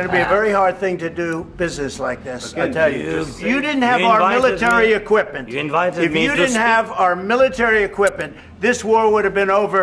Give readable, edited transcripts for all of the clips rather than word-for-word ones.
It'd be a very hard thing to do business like this. I tell you, you didn't have you our invited military me- equipment. you invited If me you to didn't speak. have our military equipment, this war would have been over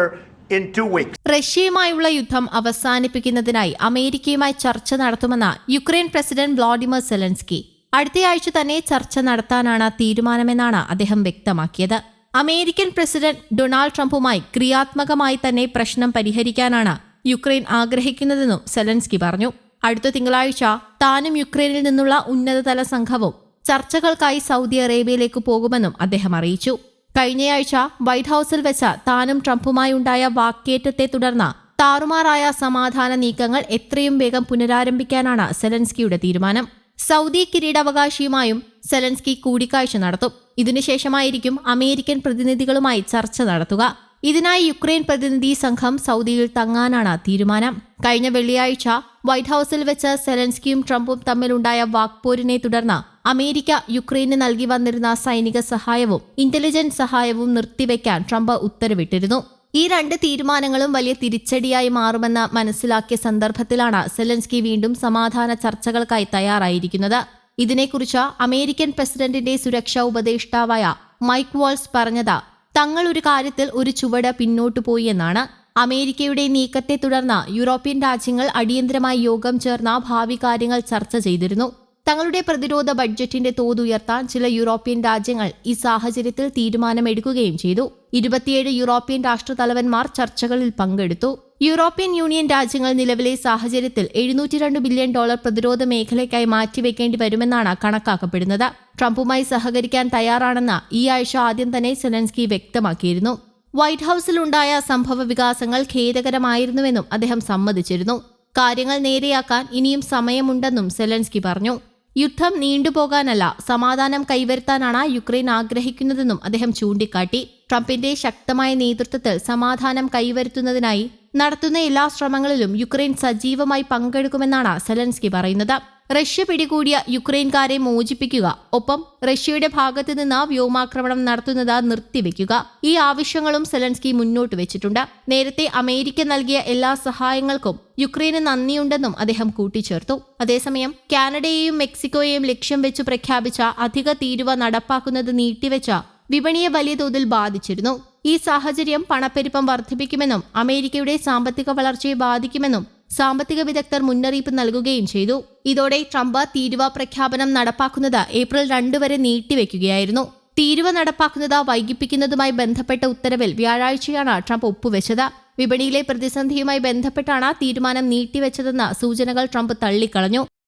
in 2 weeks. റഷ്യയുമായുള്ള യുദ്ധം അവസാനിപ്പിക്കുന്നതിനായി അമേരിക്കയുമായി ചർച്ച നടത്തുമെന്ന് Ukraine president Vladimir Zelensky. അടുത്തയാഴ്ച തന്നെ ചർച്ച നടത്താനാണ് തീരുമാനമെന്നാണ് അദ്ദേഹം വ്യക്തമാക്കിയത്. American president Donald ട്രംപുമായി ക്രിയാത്മകമായി തന്നെ പ്രശ്നം പരിഹരിക്കാനാണ് യുക്രൈൻ ആഗ്രഹിക്കുന്നതെന്നും സെലൻസ്കി പറഞ്ഞു. അടുത്ത തിങ്കളാഴ്ച താനും യുക്രൈനിൽ നിന്നുള്ള ഉന്നതതല സംഘവും ചർച്ചകൾക്കായി സൗദി അറേബ്യയിലേക്ക് പോകുമെന്നും അദ്ദേഹം അറിയിച്ചു. കഴിഞ്ഞയാഴ്ച വൈറ്റ് ഹൌസിൽ വെച്ച് താനും ട്രംപുമായി ഉണ്ടായ വാക്കേറ്റത്തെ തുടർന്ന് താറുമാറായ സമാധാന നീക്കങ്ങൾ എത്രയും വേഗം പുനരാരംഭിക്കാനാണ് സെലൻസ്കിയുടെ തീരുമാനം. സൗദി കിരീടാവകാശിയുമായും സെലൻസ്കി കൂടിക്കാഴ്ച നടത്തും. ഇതിനുശേഷമായിരിക്കും അമേരിക്കൻ പ്രതിനിധികളുമായി ചർച്ച നടത്തുക. ഇതിനായി യുക്രൈൻ പ്രതിനിധി സംഘം സൗദിയിൽ തങ്ങാനാണ് തീരുമാനം. കഴിഞ്ഞ വെള്ളിയാഴ്ച വൈറ്റ് ഹൌസിൽ വെച്ച് സെലൻസ്കിയും ട്രംപും തമ്മിലുണ്ടായ വാക്പോരിനെ തുടർന്ന് അമേരിക്ക യുക്രൈന് നൽകി വന്നിരുന്ന സൈനിക സഹായവും ഇന്റലിജൻസ് സഹായവും നിർത്തിവെക്കാൻ ട്രംപ് ഉത്തരവിട്ടിരുന്നു. ഈ 2 തീരുമാനങ്ങളും വലിയ തിരിച്ചടിയായി മാറുമെന്ന് മനസ്സിലാക്കിയ സന്ദർഭത്തിലാണ് സെലൻസ്കി വീണ്ടും സമാധാന ചർച്ചകൾക്കായി തയ്യാറായിരിക്കുന്നത്. ഇതിനെക്കുറിച്ച് അമേരിക്കൻ പ്രസിഡന്റിന്റെ സുരക്ഷാ ഉപദേഷ്ടാവായ മൈക്ക് വാൾസ് പറഞ്ഞത് തങ്ങൾ ഒരു കാര്യത്തിൽ ഒരു ചുവട് പിന്നോട്ടു പോയി എന്നാണ്. അമേരിക്കയുടെ നീക്കത്തെ തുടർന്ന് യൂറോപ്യൻ രാജ്യങ്ങൾ അടിയന്തരമായി യോഗം ചേർന്ന ഭാവി കാര്യങ്ങൾ ചർച്ച ചെയ്തിരുന്നു. തങ്ങളുടെ പ്രതിരോധ ബഡ്ജറ്റിന്റെ തോത് ഉയർത്താൻ ചില യൂറോപ്യൻ രാജ്യങ്ങൾ ഈ സാഹചര്യത്തിൽ തീരുമാനമെടുക്കുകയും ചെയ്തു. 27 യൂറോപ്യൻ രാഷ്ട്രതലവന്മാർ ചർച്ചകളിൽ പങ്കെടുത്തു. യൂറോപ്യൻ യൂണിയൻ രാജ്യങ്ങൾ നിലവിലെ സാഹചര്യത്തിൽ $702 ബില്യൺ പ്രതിരോധ മേഖലയ്ക്കായി മാറ്റിവെക്കേണ്ടി വരുമെന്നാണ് കണക്കാക്കപ്പെടുന്നത്. ട്രംപുമായി സഹകരിക്കാൻ തയ്യാറാണെന്ന് ഈ ആഴ്ച ആദ്യം തന്നെ സെലൻസ്കി വ്യക്തമാക്കിയിരുന്നു. വൈറ്റ് ഹൌസിലുണ്ടായ സംഭവ വികാസങ്ങൾ ഖേദകരമായിരുന്നുവെന്നും അദ്ദേഹം സമ്മതിച്ചിരുന്നു. കാര്യങ്ങൾ നേരെയാക്കാൻ ഇനിയും സമയമുണ്ടെന്നും സെലൻസ്കി പറഞ്ഞു. യുദ്ധം നീണ്ടുപോകാനല്ല, സമാധാനം കൈവരുത്താനാണ് യുക്രൈൻ ആഗ്രഹിക്കുന്നതെന്നും അദ്ദേഹം ചൂണ്ടിക്കാട്ടി. ട്രംപിന്റെ ശക്തമായ നേതൃത്വത്തിൽ സമാധാനം കൈവരുത്തുന്നതിനായി നടത്തുന്ന എല്ലാ ശ്രമങ്ങളിലും യുക്രൈൻ സജീവമായി പങ്കെടുക്കുമെന്നാണ് സെലൻസ്കി പറയുന്നത്. റഷ്യ പിടികൂടിയ യുക്രൈൻകാരെ മോചിപ്പിക്കുക, ഒപ്പം റഷ്യയുടെ ഭാഗത്തു നിന്ന് വ്യോമാക്രമണം നടത്തുന്നത് നിർത്തിവെക്കുക, ഈ ആവശ്യങ്ങളും സെലൻസ്കി മുന്നോട്ട് വെച്ചിട്ടുണ്ട്. നേരത്തെ അമേരിക്ക നൽകിയ എല്ലാ സഹായങ്ങൾക്കും യുക്രൈന് നന്ദിയുണ്ടെന്നും അദ്ദേഹം കൂട്ടിച്ചേർത്തു. അതേസമയം കാനഡയെയും മെക്സിക്കോയെയും ലക്ഷ്യം വെച്ച് പ്രഖ്യാപിച്ച അധിക തീരുവ നടപ്പാക്കുന്നത് നീട്ടിവെച്ച വിപണിയെ വലിയ തോതിൽ ബാധിച്ചിരുന്നു. ഈ സാഹചര്യം പണപ്പെരുപ്പം വർദ്ധിപ്പിക്കുമെന്നും അമേരിക്കയുടെ സാമ്പത്തിക വളർച്ചയെ ബാധിക്കുമെന്നും സാമ്പത്തിക വിദഗ്ധർ മുന്നറിയിപ്പ് നൽകുകയും ചെയ്തു. ഇതോടെ ട്രംപ് തീരുവ പ്രഖ്യാപനം നടപ്പാക്കുന്നത് ഏപ്രിൽ 2 വരെ നീട്ടിവെക്കുകയായിരുന്നു. തീരുവ നടപ്പാക്കുന്നത് വൈകിപ്പിക്കുന്നതുമായി ബന്ധപ്പെട്ട ഉത്തരവിൽ വ്യാഴാഴ്ചയാണ് ട്രംപ് ഒപ്പുവെച്ചത്. വിപണിയിലെ പ്രതിസന്ധിയുമായി ബന്ധപ്പെട്ടാണ് തീരുമാനം നീട്ടിവെച്ചതെന്ന സൂചനകൾ ട്രംപ് തള്ളിക്കളഞ്ഞു.